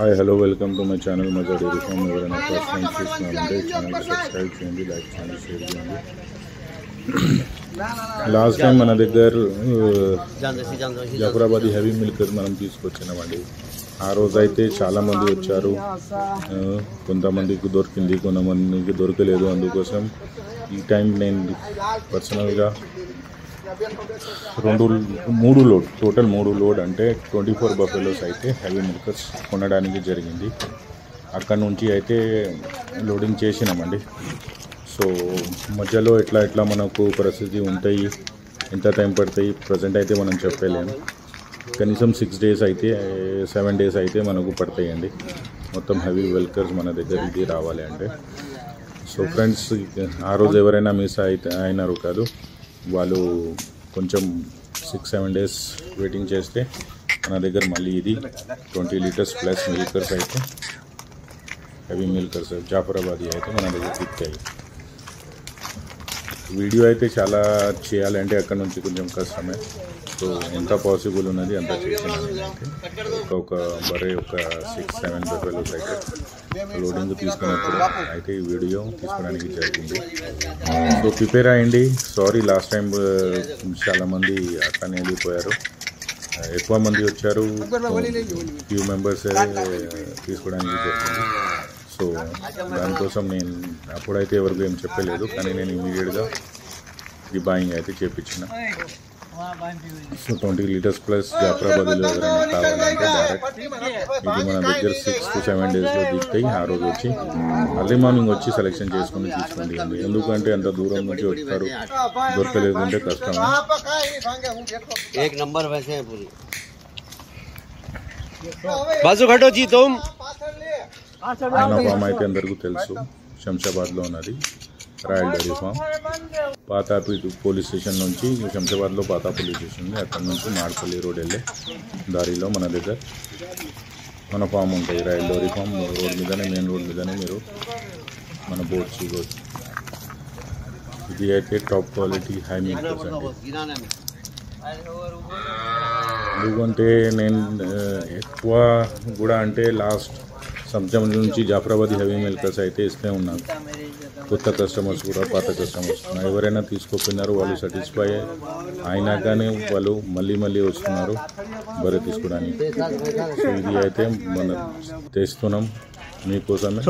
Hi hello welcome to my channel మజా dairy farm. ఎవరైనా first time చూస్తున్నారంటే channel subscribe చేయండి, like చేయండి, share చేయండి. లాస్ట్ టైం మన దగ్గర జాఫరాబాదీ హెవీ మిల్క్ మనం తీసుకొచ్చినామండి. ఆ రోజు అయితే చాలామంది వచ్చారు, కొంతమందికి దొరికింది, కొంతమందికి దొరకలేదు. అందుకోసం ఈ టైం నేను పర్సనల్గా టోటల్ మూడు లోడ్ అంటే 24 బఫెలోస్ అయితే హెవీ మిల్కర్స్ కొనడానికి జరిగింది. అక్కడ నుంచి అయితే లోడింగ్ చేసినామండి. సో మధ్యలో ఎట్లా మనకు పరిస్థితి ఉంటాయి, ఎంత టైం పడతాయి ప్రజెంట్ అయితే మనం చెప్పలేము. కనీసం 6 డేస్ అయితే 7 డేస్ అయితే మనకు పడతాయండి మొత్తం హెవీ మిల్కర్స్ మన దగ్గరికి రావాలి అంటే. సో ఫ్రెండ్స్, ఆ రోజు ఎవరైనా మిస్ అయినారు కాదు, వాళ్ళు కొంచెం 6-7 డేస్ వెయిటింగ్ చేస్తే మన దగ్గర మళ్ళీ ఇది 20 లీటర్స్ ప్లస్ మిల్కర్స్ అయితే హెవీ మిల్కర్స్ జాఫరాబాదీ అయితే మన దగ్గర తిప్పాయి. వీడియో అయితే చాలా చేయాలంటే అక్కడ నుంచి కొంచెం కష్టమే. సో ఎంత పాసిబుల్ ఉన్నది అంత చేసినాను. ఒక 6-7 బఫెలోస్ అయితే లోడింగ్ తీసుకున్నప్పుడు అయితే ఈ వీడియో తీసుకోవడానికి జరిగింది. సో ప్రిపేర్ అయ్యండి. సారీ, లాస్ట్ టైం చాలామంది అట్లానే వెళ్ళిపోయారు. ఎక్కువ మంది వచ్చారు, ఫ్యూ మెంబర్స్ తీసుకోవడానికి జరిగింది. సో దానికోసం నేను అప్పుడైతే ఎవరికి ఏం చెప్పలేదు, కానీ నేను ఇమీడియట్గా ఈ బాయింగ్ అయితే చేయించిన. సో 20 లీటర్స్ ప్లస్ జాఫరాబాదీలో ఎవరైనా కావాలంటే డైరెక్ట్ ఇది మన దగ్గర 6-7 డేస్లో దిగుతాయి. ఆ రోజు వచ్చి అర్లీ మార్నింగ్ వచ్చి సెలెక్షన్ చేసుకుని తీసుకోండి. ఎందుకంటే అంత దూరం నుంచి వస్తారు, దొరకలేకుంటే కష్టం. మన ఫామ్ అయితే అందరికీ తెలుసు, శంషాబాద్లో ఉన్నది రాయల్ డైరీ ఫామ్. పాత పోలీస్ స్టేషన్ నుంచి శంషాబాద్లో పాత పోలీస్ స్టేషన్ ఉంది, అక్కడ నుంచి మాడపల్లి రోడ్ వెళ్ళే దారిలో మన దగ్గర మన ఫామ్ ఉంటాయి. రాయల్ డైరీ ఫామ్ రోడ్ మీదనే, మెయిన్ రోడ్ మీదనే మీరు మన బోర్డ్స్ చూడవచ్చు. ఇది అయితే టాప్ క్వాలిటీ హై మిల్కర్స్ అండి. ఎందుకంటే నేను ఎక్కువ కూడా అంటే లాస్ట్ సంవత్సరం నుంచి జాఫరాబాదీ హెవీ మిల్కర్స్ అయితే ఇస్తూనే ఉన్నాను. కొత్త కస్టమర్స్ కూడా, పాత కస్టమర్స్ ఎవరైనా తీసుకోపోయినారు, వాళ్ళు సాటిస్ఫై అయినా కానీ వాళ్ళు మళ్ళీ వస్తున్నారు బరే తీసుకోవడానికి. సో ఇది అయితే మనం తెస్తున్నాం మీకోసమే,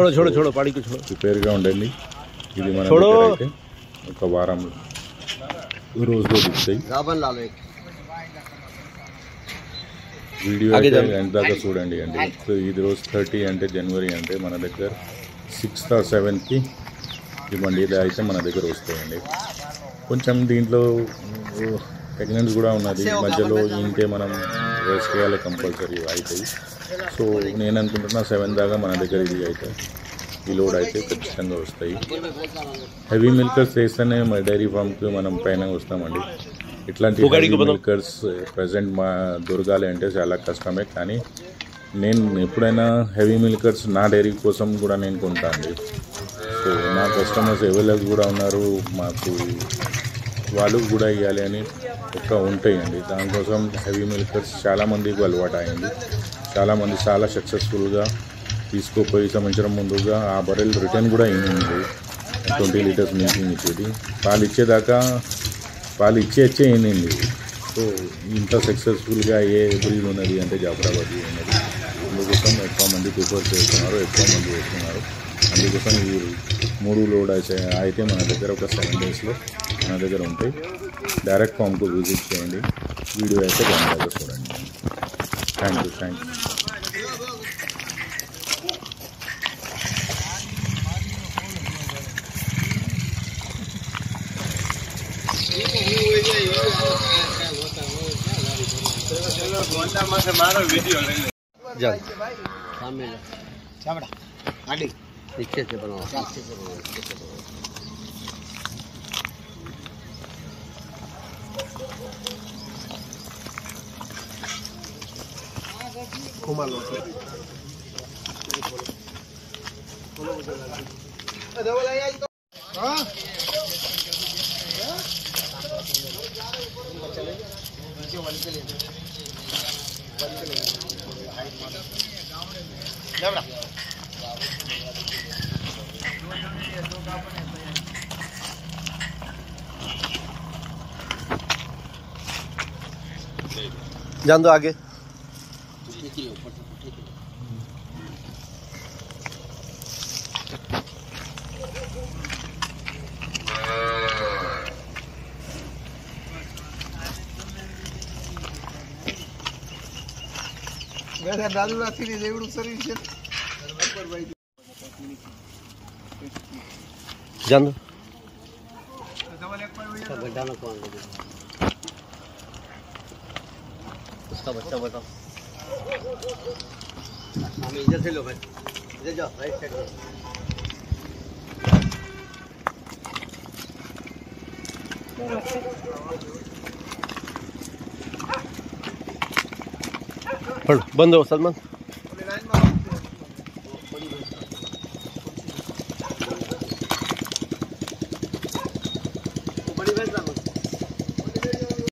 ప్రిపేర్గా ఉండండి. ఇది మన దగ్గర అయితే ఒక వారం రోజులో దిగుతాయి. వీడియో అయితే ఎండ్ దాకా చూడండి అండి. ఇది రోజు 30 అంటే జనవరి అంటే మన దగ్గర 6th or 7th ఈ మండీలో అయితే మన దగ్గర వస్తాయండి. కొంచెం దీంట్లో ప్రెగ్నెన్స్ కూడా ఉన్నది, మధ్యలో ఇంటే మనం రెస్ట్ చేయాలి కంపల్సరీ అవుతాయి. సో నేను అనుకుంటున్నా 7 దాకా మన దగ్గర ఇది అయితే ఈ లోడ్ అయితే ఖచ్చితంగా వస్తాయి. హెవీ మిల్కర్స్ చేస్తేనే మా డైరీ ఫామ్కి మనం పైన వస్తామండి. ఇట్లాంటి హెవీ మిల్కర్స్ ప్రజెంట్ మా దొరకాలి అంటే చాలా కష్టమే, కానీ నేను ఎప్పుడైనా హెవీ మిల్కర్స్ నా డైరీ కోసం కూడా నేను కొంటాను. సో నా కస్టమర్స్ అవైలబుల్ కూడా ఉన్నారు, మాకు వాళ్ళు కూడా ఇవ్వాలి అని ఉంటాయండి. దానికోసం హెవీ మిల్కర్స్ చాలామందికి అలవాటు అయింది. చాలామంది చాలా సక్సెస్ఫుల్గా తీసుకోపోయి సంవత్సరం ముందుగా ఆ బరెల్ రిటర్న్ కూడా అయింది. 20 లీటర్స్ మిల్కింగ్ ఇచ్చేది, పాలు ఇచ్చే అయింది. సో ఇంత సక్సెస్ఫుల్గా ఏ బ్రీడ్ ఉన్నది అంటే జాఫరాబాదీ ఉన్నది. అందుకోసం ఎక్కువ మంది ప్రిఫర్ చేస్తున్నారు, ఎక్కువ మంది వేస్తున్నారు. అందుకోసం ఈ 3 లోడ్ అయితే మన దగ్గర ఒక 7 డేస్లో మన దగ్గర ఉంటాయి. డైరెక్ట్ ఫామ్కు విజిట్ చేయండి. వీడియో అయితే బాగా చూడండి. Thank you. जान दो आगे। दादू राखी देवड़ू शरीर છે जान दो। उसका बच्चा बताओ। इधर से लो भाई, इधर जाओ राइट साइड में। पढ़ बंद हो सलमान। बड़ी